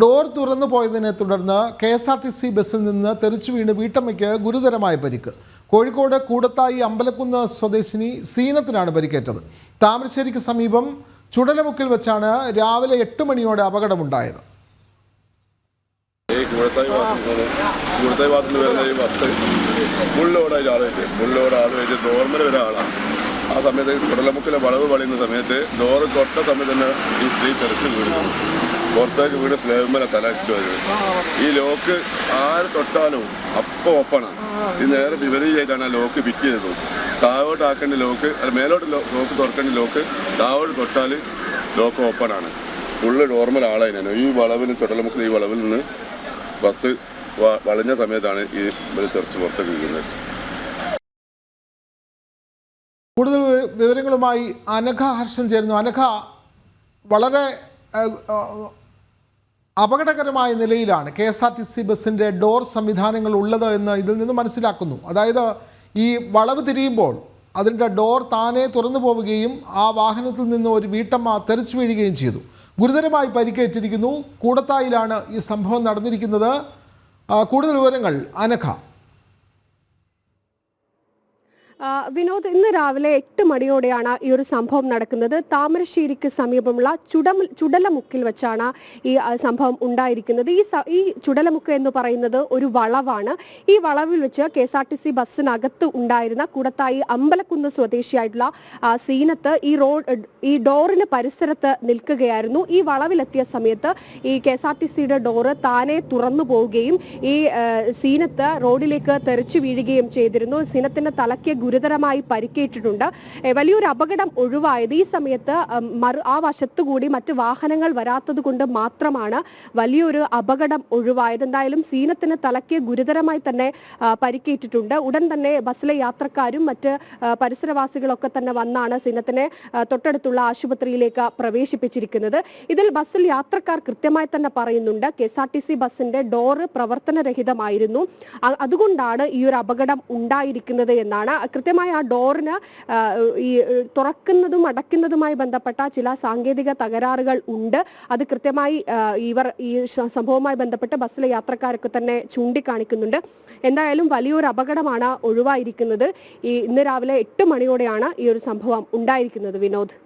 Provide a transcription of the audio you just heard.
Door തുറന്നു പോയതിനെ തുടർന്ന് KSRTC ബസ്സിൽ നിന്ന് തെറിച്ചു വീണ് വീട്ടമ്മയ്ക്ക് ഗുരുതരമായ പരിക്ക്. കോഴിക്കോട് കൂടത്തായി അമ്പലക്കുന്ന് സ്വദേശിനി സീനത്തിനാണ് പരിക്കേറ്റത്. താമരശ്ശേരിക്ക് സമീപം ചുടലമുക്കിൽ വെച്ചാണ് രാവിലെ 8 മണിയോടെ അപകടമുണ്ടായത്. ആ സമയത്ത് ചുടലമുക്കിലെ വളവ് വളയുന്ന സമയത്ത് ഡോറ് തൊട്ട സമയത്ത് തന്നെ ഈ സ്ത്രീ തെറിച്ച് വീണു. പുറത്തേക്ക് വീട് സ്ലേബുമേലെ തലച്ചു വരുന്നത്. ഈ ലോക്ക് ആര് തൊട്ടാലും അപ്പം ഒപ്പണം. ഇത് നേരെ വിപരീതമായിട്ടാണ് ആ ലോക്ക് ഫിറ്റ് ചെയ്തത്. താഴോട്ട് ആക്കേണ്ട ലോക്ക്, മേലോട്ട് ലോക്ക് തുറക്കേണ്ട ലോക്ക് താഴോട്ട് തൊട്ടാൽ ലോക്ക് ഓപ്പണാണ്. ഫുള്ള് നോർമൽ ആളതിനാണ്. ഈ വളവിൽ ചുടലമുക്കിൽ ഈ വളവിൽ നിന്ന് ബസ് വളഞ്ഞ സമയത്താണ് ഈ തെറിച്ച് പുറത്തേക്ക് വീഴുന്നത്. കൂടുതൽ വിവരങ്ങളുമായി അനഘ ഹർഷൻ ചേരുന്നു. അനഘ, വളരെ അപകടകരമായ നിലയിലാണ് KSRTC ബസ്സിൻ്റെ ഡോർ സംവിധാനങ്ങൾ ഉള്ളത് എന്ന് ഇതിൽ നിന്ന് മനസ്സിലാക്കുന്നു. അതായത് ഈ വളവ് തിരിയുമ്പോൾ അതിൻ്റെ ഡോർ താനെ തുറന്നു പോവുകയും ആ വാഹനത്തിൽ നിന്ന് ഒരു വീട്ടമ്മ തെറിച്ചു വീഴുകയും ചെയ്തു. ഗുരുതരമായി പരിക്കേറ്റിരിക്കുന്നു. കൂടത്തായിലാണ് ഈ സംഭവം നടന്നിരിക്കുന്നത്. കൂടുതൽ വിവരങ്ങൾ അനഘ. വിനോദ്, ഇന്ന് രാവിലെ 8 മണിയോടെയാണ് ഈ ഒരു സംഭവം നടക്കുന്നത്. താമരശ്ശേരിക്ക് സമീപമുള്ള ചുടലമുക്കിൽ വെച്ചാണ് ഈ സംഭവം ഉണ്ടായിരിക്കുന്നത്. ഈ ചുടലമുക്ക് എന്ന് പറയുന്നത് ഒരു വളവാണ്. ഈ വളവിൽ വെച്ച് KSRTC ബസ്സിനകത്ത് ഉണ്ടായിരുന്ന കൂടത്തായി അമ്പലക്കുന്ന് സ്വദേശിയായിട്ടുള്ള സീനത്ത് ഈ ഡോറിന് പരിസരത്ത് നിൽക്കുകയായിരുന്നു. ഈ വളവിലെത്തിയ സമയത്ത് ഈ KSRTCയുടെ ഡോറ് താനെ തുറന്നു പോവുകയും ഈ സീനത്ത് റോഡിലേക്ക് തെറിച്ചു വീഴുകയും ചെയ്തിരുന്നു. സീനത്തിന്റെ തലയ്ക്ക് ഗുരുതരമായി പരിക്കേറ്റിട്ടുണ്ട്. വലിയൊരു അപകടം ഒഴിവായത്. ഈ സമയത്ത് ആ വശത്തുകൂടി മറ്റ് വാഹനങ്ങൾ വരാത്തത് കൊണ്ട് മാത്രമാണ് വലിയൊരു അപകടം ഒഴിവായത്. എന്തായാലും സീനത്തിന് തലയ്ക്ക് ഗുരുതരമായി തന്നെ പരിക്കേറ്റിട്ടുണ്ട്. ഉടൻ തന്നെ ബസ്സിലെ യാത്രക്കാരും മറ്റ് പരിസരവാസികളൊക്കെ തന്നെ വന്നാണ് സീനത്തിനെ തൊട്ടടുത്തുള്ള ആശുപത്രിയിലേക്ക് പ്രവേശിപ്പിച്ചിരിക്കുന്നത്. ഇതിൽ ബസ്സിൽ യാത്രക്കാർ കൃത്യമായി തന്നെ പറയുന്നുണ്ട് KSRTC ബസ്സിന്റെ ഡോറ് പ്രവർത്തനരഹിതമായിരുന്നു, അതുകൊണ്ടാണ് ഈ ഒരു അപകടം ഉണ്ടായിരിക്കുന്നത് എന്നാണ്. കൃത്യമായി ആ ഡോറിന് ഈ തുറക്കുന്നതും അടയ്ക്കുന്നതുമായി ബന്ധപ്പെട്ട ചില സാങ്കേതിക തകരാറുകൾ ഉണ്ട്. അത് കൃത്യമായി ഇവർ ഈ സംഭവവുമായി ബന്ധപ്പെട്ട് ബസ്സിലെ യാത്രക്കാരൊക്കെ തന്നെ ചൂണ്ടിക്കാണിക്കുന്നുണ്ട്. എന്തായാലും വലിയൊരു അപകടമാണ് ഒഴിവായിരിക്കുന്നത്. ഇന്ന് രാവിലെ 8 മണിയോടെയാണ് ഈ ഒരു സംഭവം ഉണ്ടായിരിക്കുന്നത്. വിനോദ്.